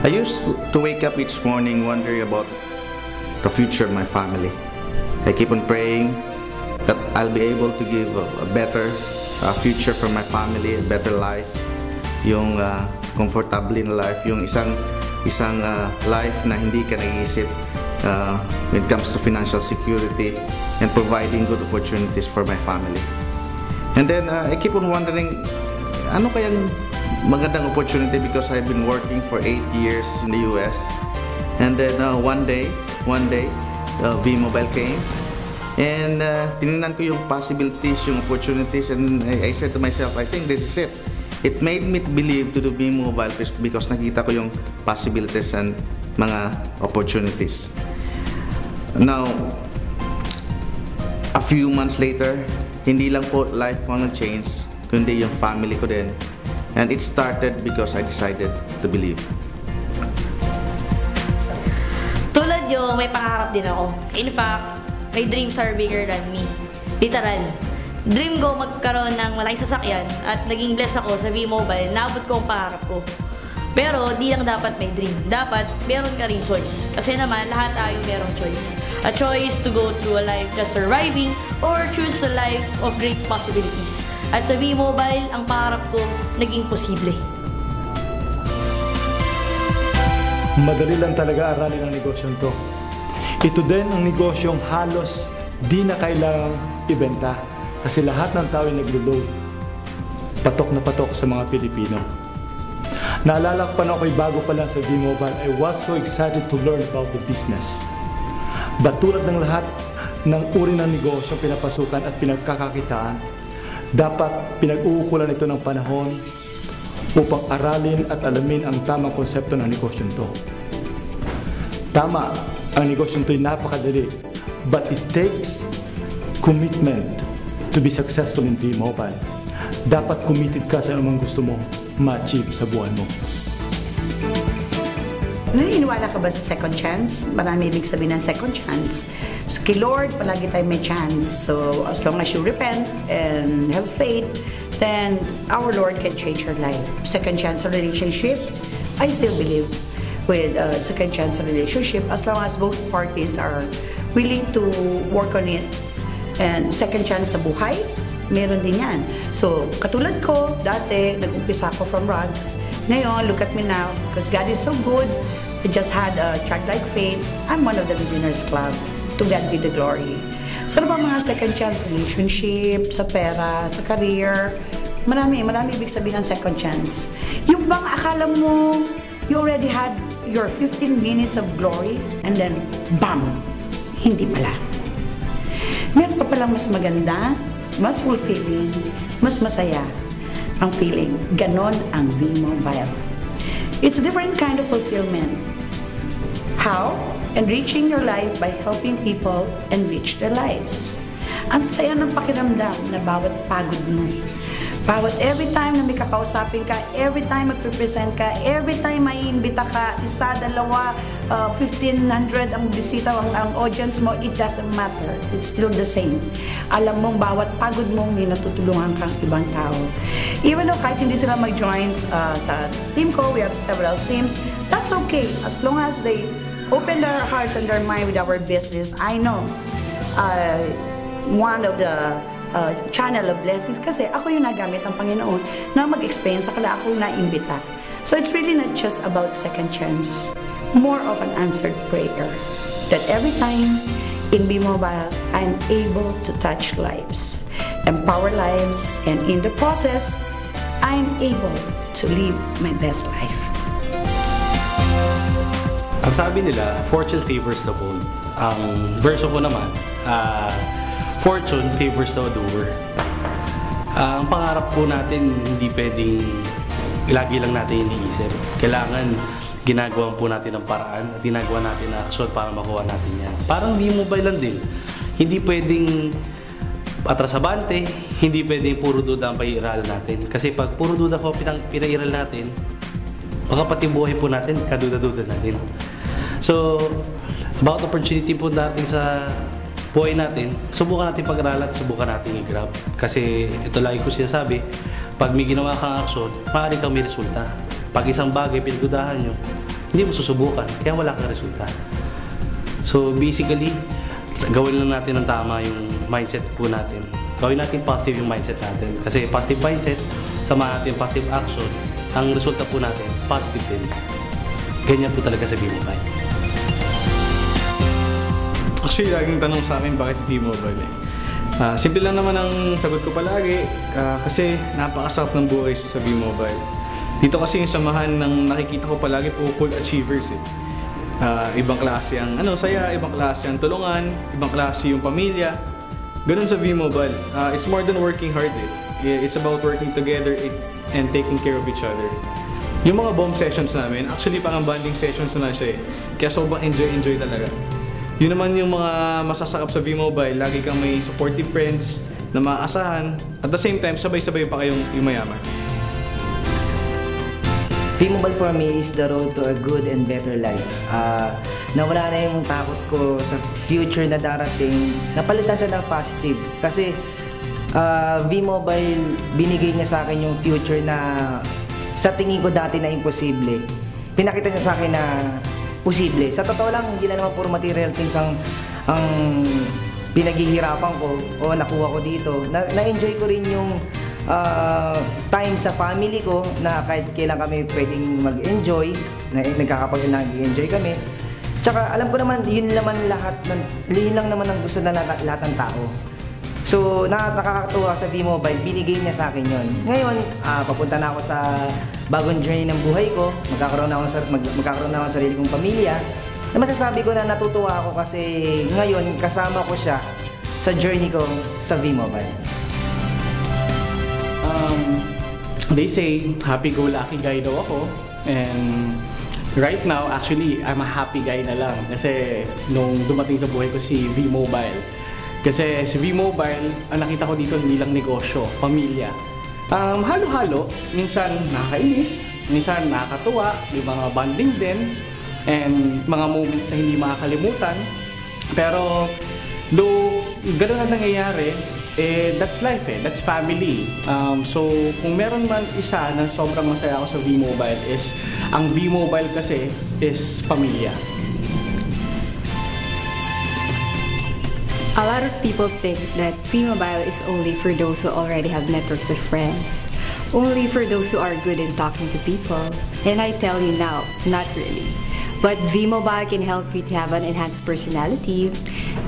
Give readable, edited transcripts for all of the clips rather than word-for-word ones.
I used to wake up each morning wondering about the future of my family. I keep on praying that I'll be able to give a better future for my family, a better life, yung comfortable na life, yung isang life na hindi ka nag-iisip when it comes to financial security and providing good opportunities for my family. And then I keep on wondering, ano kayang magandang opportunity, because I've been working for 8 years in the US. And then one day, V-Mobile came. And tinignan ko yung possibilities, yung opportunities, and I said to myself, I think this is it. It made me believe to do V-Mobile because nakita ko yung possibilities and mga opportunities. Now, a few months later, hindi lang po life ko nag-change, kundi yung family ko din. And it started because I decided to believe. Tulad yung may pangarap din ako. In fact, my dreams are bigger than me. Literal. Dream ko magkaroon ng malaking sasakyan at naging blessed ako sa V-Mobile. Naabot ko ang pangarap ko. Pero di lang dapat may dream. Dapat meron ka rin choice. Kasi naman lahat tayo merong choice. A choice to go through a life just surviving or choose a life of great possibilities. At sa V-Mobile, ang pangarap ko naging posible. Madali lang talaga aralin ang negosyong to. Ito din ang negosyong halos di na kailangang ibenta kasi lahat ng tao ay naglo-load. Patok na patok sa mga Pilipino. Naalala ko pa na ako'y bago pa lang sa V-Mobile, I was so excited to learn about the business. But tulad ng lahat ng uri ng negosyong pinapasukan at pinagkakakitaan, dapat pinag-uukulan ito ng panahon upang aralin at alamin ang tamang konsepto ng negosyong to. Tama, ang negosyong to ay napakadali, but it takes commitment to be successful in V-Mobile. Dapat committed ka sa anumang gusto mo ma-achieve sa buhay mo. Naniniwala ka ba sa second chance? Marami ibig sabihin ng second chance. So, kay Lord, palagi tayo may chance. So, as long as you repent and have faith, then our Lord can change your life. Second chance relationship, I still believe with second chance relationship as long as both parties are willing to work on it. And second chance sa buhay, meron din yan. So, katulad ko, dati, nag-umpisa ako from rags. Ngayon, look at me now, because God is so good. I just had a childlike faith. I'm one of the Millionaires Club. To God be the glory. So, ano ba mga second chance relationship, sa pera, sa career? Marami ibig sabihin ng second chance. Yung bang akala mo, you already had your 15 minutes of glory, and then, bam! Hindi pala. Meron pa palang mas maganda, mas fulfilling, mas masaya ang feeling. Ganon ang V-Mobile. It's a different kind of fulfillment. How? Enriching your life by helping people enrich their lives. Ang saya ng pakiramdam na bawat pagod mo. Bawat every time na may kakausapin ka, every time mag-represent ka, every time may imbita ka, isa, dalawa, 1,500 ang bisita, ang audience mo, it doesn't matter. It's still the same. Alam mong bawat pagod mo, may natutulungan kang ibang tao. Even though kahit hindi sila mag-join sa team ko, we have several teams, that's okay. As long as they open their hearts and their mind with our business, I know one of the channel of blessings kasi ako yung nagamit ng Panginoon na mag-explain sa kala ako na-imbita. So it's really not just about second chance, more of an answered prayer that every time in V-Mobile, I'm able to touch lives, empower lives, and in the process, I'm able to live my best life. Ang sabi nila, fortune favors the bold. Ang verso ko naman, fortune favors the doer. Ang pangarap po natin, hindi pwedeng lagi lang natin iniisip. Kailangan ginagawa po natin ng paraan at ginagawa natin ng aksyon para makuha natin yan. Parang V-Mobile lang din. Hindi pwedeng atrasabante, hindi pwedeng puro duda ang pag-iiralan natin. Kasi pag puro duda po pinag-iral natin, baka pati buhay po natin, kaduda-duda natin. So, about opportunity po natin sa buhay natin, subukan natin pag-aralan at subukan natin i-grab. Kasi ito lagi ko sinasabi, pag may ginawa kang aksyon, maaari kang may resulta. Pag isang bagay pinagdudahan nyo, hindi mo susubukan, kaya wala kang resulta. So basically, gawin lang natin ng tama yung mindset po natin. Gawin natin positive yung mindset natin. Kasi positive mindset, sama natin positive action, ang resulta po natin, positive din. Ganyan po talaga sa V-Mobile. Actually, laging tanong sa akin bakit V-Mobile eh. Simple lang naman ang sagot ko palagi kasi napakasarap ng buhay sa V-Mobile. Dito kasi yung samahan ng nakikita ko palagi po cool achievers eh. Ibang klase ang saya, ibang klase ang tulungan, ibang klase yung pamilya. Ganun sa V-Mobile. It's more than working hard eh. It's about working together and taking care of each other. Yung mga bomb sessions namin, actually parang bonding sessions na siya eh. Kaya sobrang enjoy talaga. Yun naman yung mga masasakap sa V-Mobile, lagi kang may supportive friends na maaasahan. At the same time, sabay-sabay pa kayong yumayaman. V-Mobile for me is the road to a good and better life. Nawala na yung takot ko sa future na darating. Napalitan siya ng positive. Kasi V-Mobile, binigay niya sa akin yung future na sa tingin ko dati na imposible. Pinakita niya sa akin na posible. Sa totoo lang, hindi na naman puro material things ang pinaghihirapan ko o nakuha ko dito. Na-enjoy ko rin yung time sa family ko na kahit kailan kami pwedeng mag-enjoy, nag-enjoy kami. Tsaka alam ko naman, yun lang naman ang gusto na lahat ng tao. So, nakakatuwa sa V-Mobile, binigay niya sa akin yun. Ngayon, papunta na ako sa bagong journey ng buhay ko, magkakaroon na ako ng sarili kong pamilya. Na masasabi ko na natutuwa ako kasi ngayon kasama ko siya sa journey ko sa V-Mobile. They say happy-go-lucky guy daw ako, and right now actually I'm a happy guy na lang kasi nung dumating sa buhay ko si V-Mobile. Kasi si V-Mobile, ang nakita ko dito hindi lang negosyo, pamilya. Halo-halo, minsan nakakainis, minsan nakakatuwa, may mga bonding din, and mga moments na hindi makakalimutan. Pero, though gano'n na nangyayari, that's life that's family. So, kung meron man isa na sobrang masaya ako sa V-Mobile is, ang V-Mobile kasi is pamilya. A lot of people think that V-Mobile is only for those who already have networks of friends, only for those who are good in talking to people. And I tell you now, not really. But V-Mobile can help you to have an enhanced personality.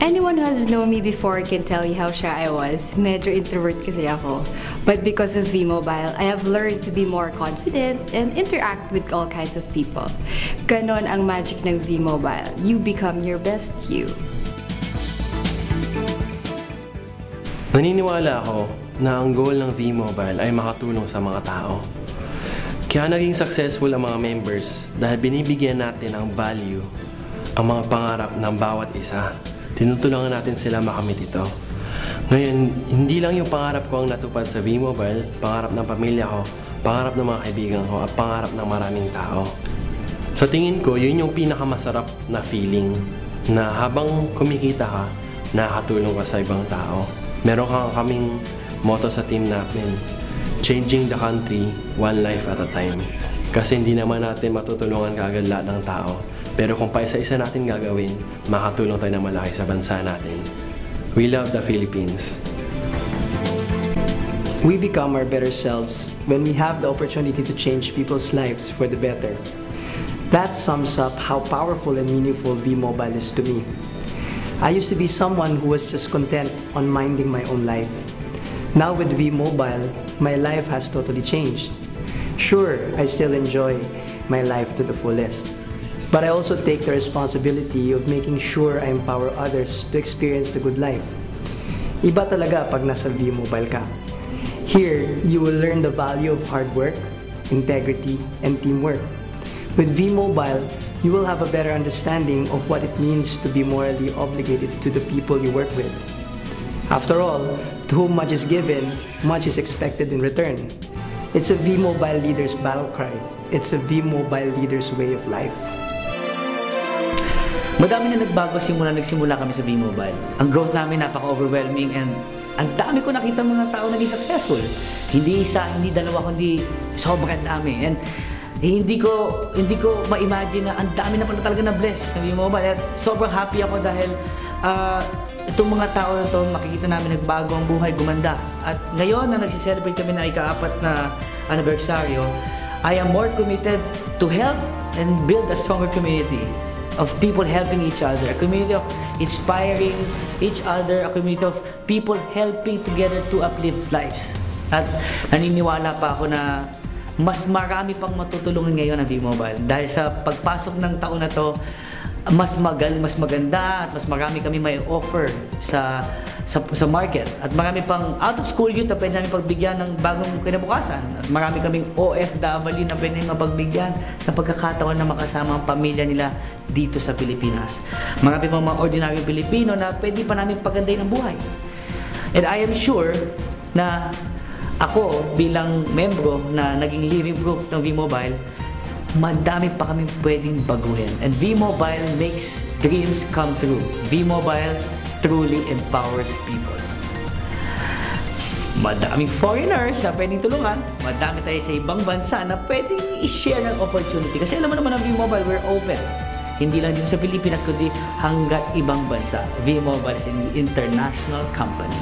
Anyone who has known me before can tell you how shy I was. Medyo introvert kasi ako. But because of V-Mobile, I have learned to be more confident and interact with all kinds of people. Ganon ang magic ng V-Mobile. You become your best you. Naniniwala ako na ang goal ng V-Mobile ay makatulong sa mga tao. Kaya naging successful ang mga members dahil binibigyan natin ng value ang mga pangarap ng bawat isa. Tinutulungan natin sila makamit ito. Ngayon, hindi lang yung pangarap ko ang natupad sa V-Mobile, pangarap ng pamilya ko, pangarap ng mga kaibigan ko, at pangarap ng maraming tao. Sa tingin ko, yun yung pinakamasarap na feeling na habang kumikita ka, nakakatulong ka sa ibang tao. Meron kaming motto sa team natin, changing the country, one life at a time. Kasi hindi naman natin matutulungan kaagad lahat ng tao. Pero kung paisa-isa natin gagawin, makatulong tayo na malaki sa bansa natin. We love the Philippines. We become our better selves when we have the opportunity to change people's lives for the better. That sums up how powerful and meaningful V-Mobile is to me. I used to be someone who was just content on minding my own life. Now with V-Mobile, my life has totally changed. Sure, I still enjoy my life to the fullest. But I also take the responsibility of making sure I empower others to experience the good life. Iba talaga pag nasa V-Mobile ka. Here, you will learn the value of hard work, integrity, and teamwork. With V-Mobile, you will have a better understanding of what it means to be morally obligated to the people you work with. After all, to whom much is given, much is expected in return. It's a V-Mobile leader's battle cry. It's a V-Mobile leader's way of life. Madami na nagbago simula nagsimula kami sa V-Mobile. Ang growth namin napaka-overwhelming and ang dami ko nakita mga tao naging successful. Hindi isa, hindi dalawa, kundi sobrang dami. And hindi ko ma-imagine na ang dami na pala talaga na bless ng V-Mobile. At sobrang happy ako dahil itong mga tao na to, makikita namin nagbago ang buhay, gumanda. At ngayon na nagsiselebrate kami na ika-4 na anibersaryo, I am more committed to help and build a stronger community of people helping each other, a community of inspiring each other, a community of people helping together to uplift lives. At naniniwala pa ako na mas marami pang matutulungan ngayon ng V-Mobile dahil sa pagpasok ng taon na to, mas maganda at mas marami kami may offer sa market. At marami pang out-of-school youth na pwede namin pagbigyan ng bagong kinabukasan. At marami kaming OFW na pwede namin mapagbigyan ng pagkakataon na makasama ang pamilya nila dito sa Pilipinas. Marami pang mga ordinaryong Pilipino na pwede pa namin pagandahin ang buhay. And I am sure na ako bilang membro na naging living proof ng V-Mobile, madami pa kaming pwedeng baguhin. And V-Mobile makes dreams come true. V-Mobile truly empowers people. Madaming foreigners na pwedeng tulungan. Madami tayo sa ibang bansa na pwedeng i-share ng opportunity. Kasi alam mo naman ang V-Mobile, we're open. Hindi lang dito sa Pilipinas, kundi hanggat ibang bansa. V-Mobile is an international company.